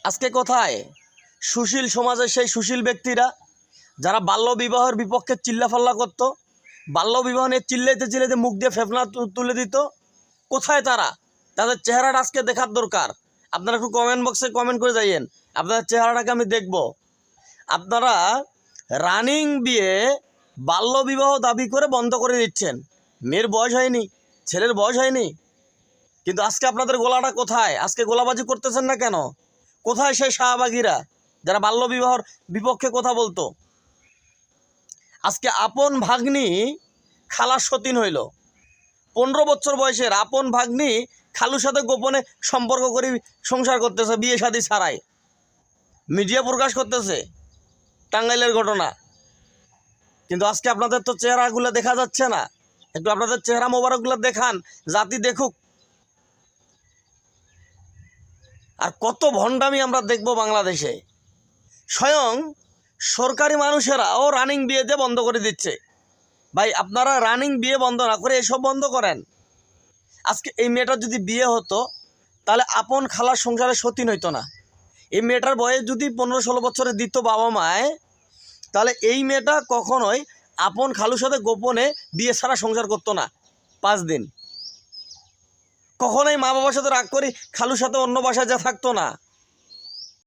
আজকে কোথায় সুশীল সমাজের সেই সুশীল ব্যক্তিরা যারা বাল্যবিবাহের বিপক্ষে চিল্লাফাল্লা করতো, বাল্যবিবাহ নিয়ে চিল্লাইতে মুখ দিয়ে ফেফনা তুলে দিত? কোথায় তারা? তাদের চেহারাটা আজকে দেখার দরকার। আপনারা একটু কমেন্ট বক্সে কমেন্ট করে যাইয়েন, আপনাদের চেহারাটাকে আমি দেখব। আপনারা রানিং বিয়ে বাল্যবিবাহ দাবি করে বন্ধ করে দিচ্ছেন। মেয়ের বয়স হয়নি, ছেলের বয়স হয়নি, কিন্তু আজকে আপনাদের গোলাটা কোথায়? আজকে গোলাবাজি করতেছেন না কেন? কোথায় সেই শাহবাগীরা যারা বাল্যবিবাহর বিপক্ষে কথা বলতো? আজকে আপন ভাগ্নি খালার সতীন হইল। 15 বছর বয়সের আপন ভাগ্নি খালুর সাথে গোপনে সম্পর্ক করে সংসার করতেছে, বিয়ে শাদী ছাড়াই। মিডিয়া প্রকাশ করতেছে টাঙ্গাইলের ঘটনা। কিন্তু আজকে আপনাদের তো চেহারাগুলো দেখা যাচ্ছে না। একটু আপনাদের চেহারা মোবারকগুলো দেখান, জাতি দেখুক। আর কত ভণ্ডামি আমরা দেখব বাংলাদেশে। স্বয়ং সরকারি মানুষেরাও রানিং বিয়ে দিয়ে বন্ধ করে দিচ্ছে। ভাই, আপনারা রানিং বিয়ে বন্ধ না করে এসব বন্ধ করেন। আজকে এই মেয়েটার যদি বিয়ে হতো তাহলে আপন খালার সংসারে সতীন হইতো না। এই মেয়েটার বয়স যদি 15-16 বছরে দিত বাবা মায়, তাহলে এই মেয়েটা কখনোই আপন খালুর সাথে গোপনে বিয়ে ছাড়া সংসার করতো না 5 দিন। কখনোই মা বাবার সাথে রাগ করি খালুর সাথে অন্য বাসায় যা থাকতো না।